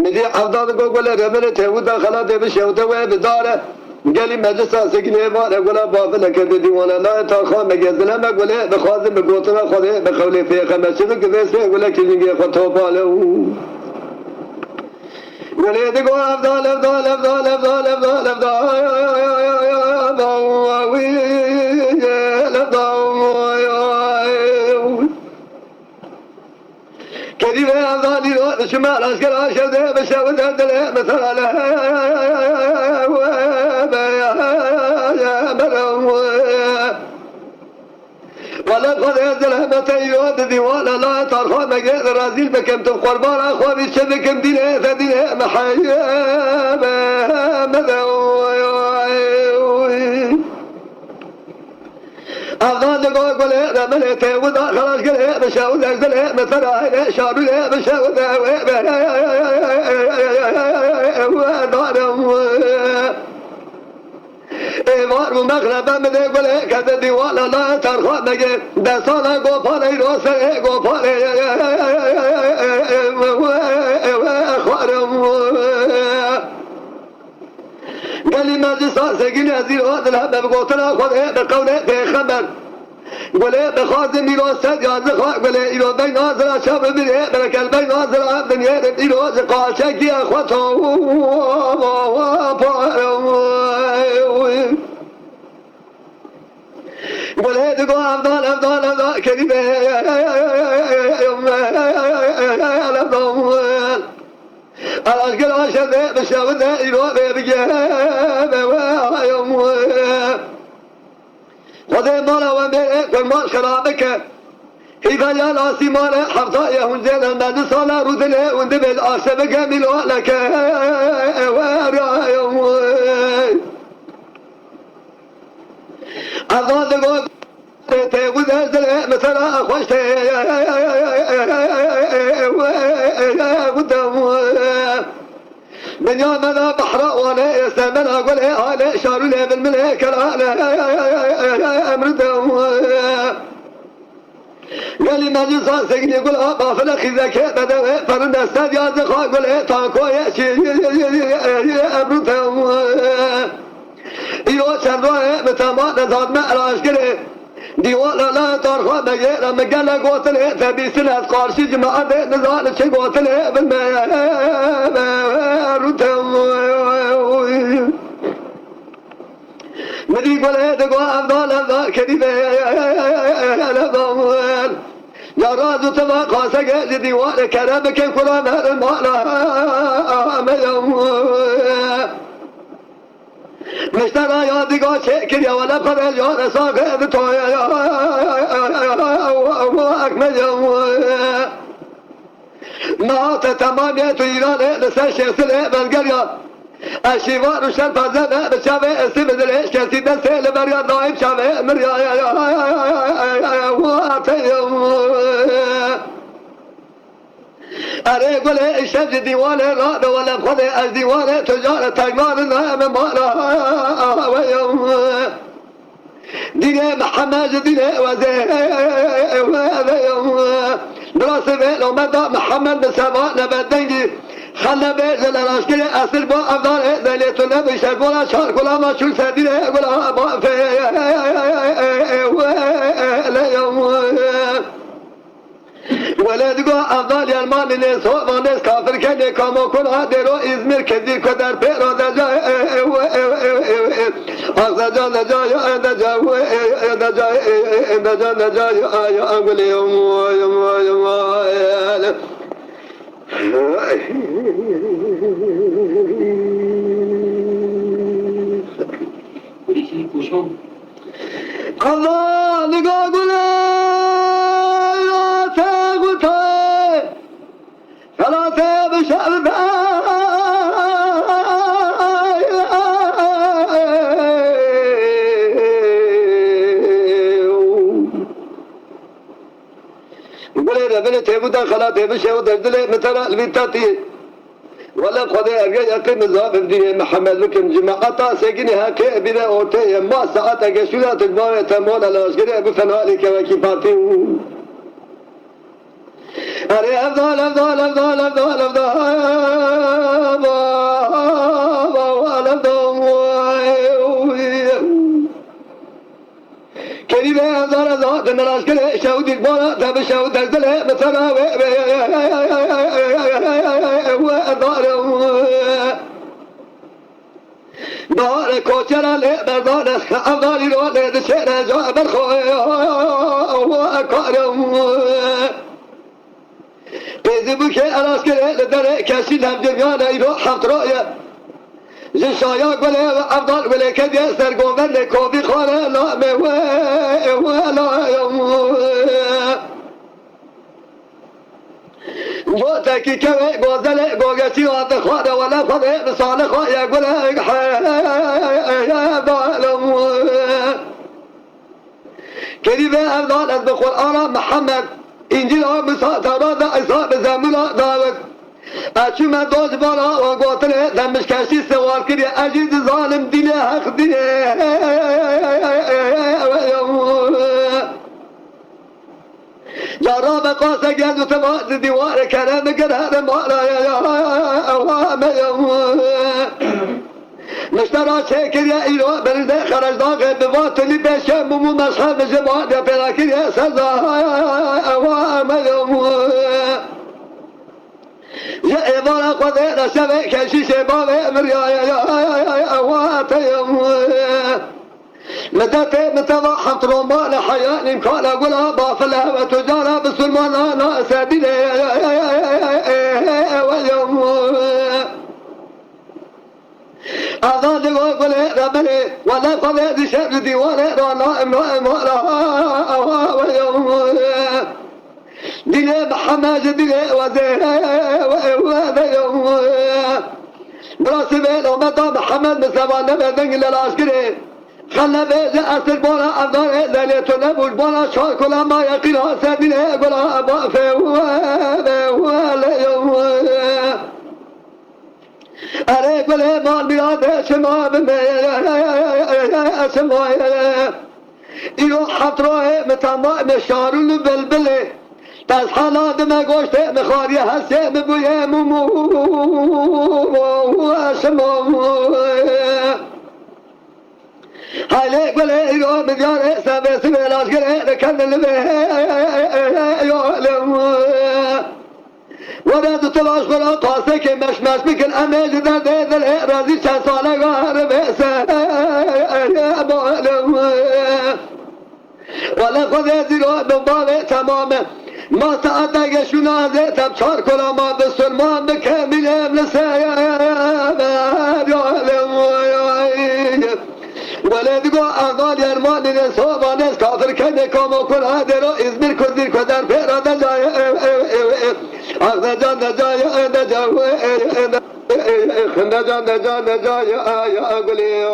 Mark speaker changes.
Speaker 1: میدی افداد گوگل رمل تهود داخلا ده شوته و بداره گلی مجلس سگنه واره گلا بافل که دیوانه لا تا خان مگزله مگله بخوازم بگوتم خوده بخوله پیغمبر چه که وسه گله که میگه خود تو باله گله دیگو افدال افدال افدال افدال افدال كريم أفضل يروح شمال أشكال أشهد بشهد هدله مثلا ولا قد هدله متى يراد ديوان لا ترخى مجد رازيل بكم تقربان أخواني شبكم دينه فدينه محيا أفضل قول رمل تهود خلاص قال بشاود أجدله مثلا شارله بشاود ایوار و مغربه مده گله کده دیوالا لا ترخواه مگه دستانا گوپاله روسه گوپاله خوارم قالی مجلسا سگین ازیر آدل هم بگوتنا خوده بقوله پیغمبر گله بخواد میراست یازده خواه گله ایرو بین آزرا شب میره برکل بین آزرا دنیا ایرو قاچه کی اخواتو گله دگو افضال افضال افضال کریمه الاشکال آشده بشوده ایرو بگه خود مالا و میره کن مال خرابه که حیفلیان آسی مال حفظای هنجه لنبند سالا رودنه ونده بید آشبه کمیلو لکه افضال دگو تیغوز ازدله مثلا خوشته من يوم انا بحرق وانا يستمن اقول هاله شارو لي بالملك امردهم قال لي مجلس سجن يقول قافله خذاك بدوي فرن استاد يا زخا يقول تاكو يا شي امردهم يو شردو متما نزاد ما الاشكره دیوال لا ترخوا مگه مگل قوتله تبیسن از قارشی جماعت نزال چه قوتله بالمروتم مدی گله دگو افضال افضال کدیبه الافضال یا رازو تما قاسه گل دیوال کرم که کلا مهر مالا مشترا یادگاه چکر یا ولا قبل یا رساقه تو یا اکمل ما تمامیت ایران لسه شخصه بلگریا اشیوار و شن پزنه بشاوه استیبدلش کسی دسته لبریا نایب شاوه مریا اره گله شمس دیوانه را به ولم خود از دیوانه تجارت تگمان نام مالا دینه محمد دینه وزه دراسه به اومد محمد بسما نبدنگی خلا به زلالاشکر اصل با افضال زلیتونه بشه گلا شار گلا ما چون سردینه گلا با ولد گو افضل یلمان نیست و وانست کافر کنه کامو کن درو ازمیر کدی کدر پیرو دجا آزجا دجا یا دجا دجا دجا یا انگلی Allah nigah gule ثلاثة بشأن بلي ربنا تبودا خلا تبشة ودردلة مثلا البيتاتي ولا خدا ارجع يقين مذهب الدين محمد بكم جماعة سجن هكذا بلا أوتي ما ساعات أجسولا تجمع تمول على أشجار أبو فنالك وكيفاتي أري أفضل أفضل أفضل أفضل كريمة أفضل أفضل من الأشجار شهود البارة تبي شهود الزلة مثلا دار کوچرا له بردان افضل رو له شهر جا برخو و کارم پیزبو که اراس که در کشی لب دنیا نیرو حفت رایه جشایا گله و افضل گله که دیه سرگومن کوبی خاره لامه و لایم جو تکی که گوزله گوگشی وات خواده ولا خواده بسال خواهی گله حیه دالم كريمة أفضل از بقرآن محمد إنجيل بساط تورات عيسى بزمن داود أشوم دوز بالا وقاتل دمش كشي سوار كري أجد ظالم دين حق دين جراب قاسة جد وتبعد ديوار كلام قرار مالا يا مشترى شاكر يا إيرو برده خرج داغ بواطني بشم مو مصحب زبان يا بلاكر يا سزا يا إبارة قدر سبع كشي شباب مريا يا واتيم مدت متضحت رومان حياة إمكان أقولها باطلة وتجارة بسلمان أنا سبيلي ويوم أذان يقول ربنا ولا قضاء شر ديوانه رانا ويوم دين محمد دين وزير ويوم براسبه لومتا محمد مسلمان بدن للعسكري خلى بيز أسر بولا أفضل ليلة نبول بولا شار كل ما يقين سبيل بولا أبا في ويوم أري قل مال بلاد شما شما إيو حطره متما مشارون بلبله بس حالات ما گوشت مخاری هسته ببویه مو شما هايلي قل إيو مديار سبس بلاش قل كمل به يعلم ولا تطلعش ولا قاسك مش بكن أمل ذا الإرازي شاسوانا غارب يا معلم ولا خذ يزيرو ببابي تماما ما ساعتك شنا زيت بشار كل ما بسلمان بكامل املسايا يعلم ولا تقول أغال يرمان نسوبا ناس كافر كده كما كل هذا رو إزمير كذير كذر فيرا دجاي أخذ جان دجاي يا أقولي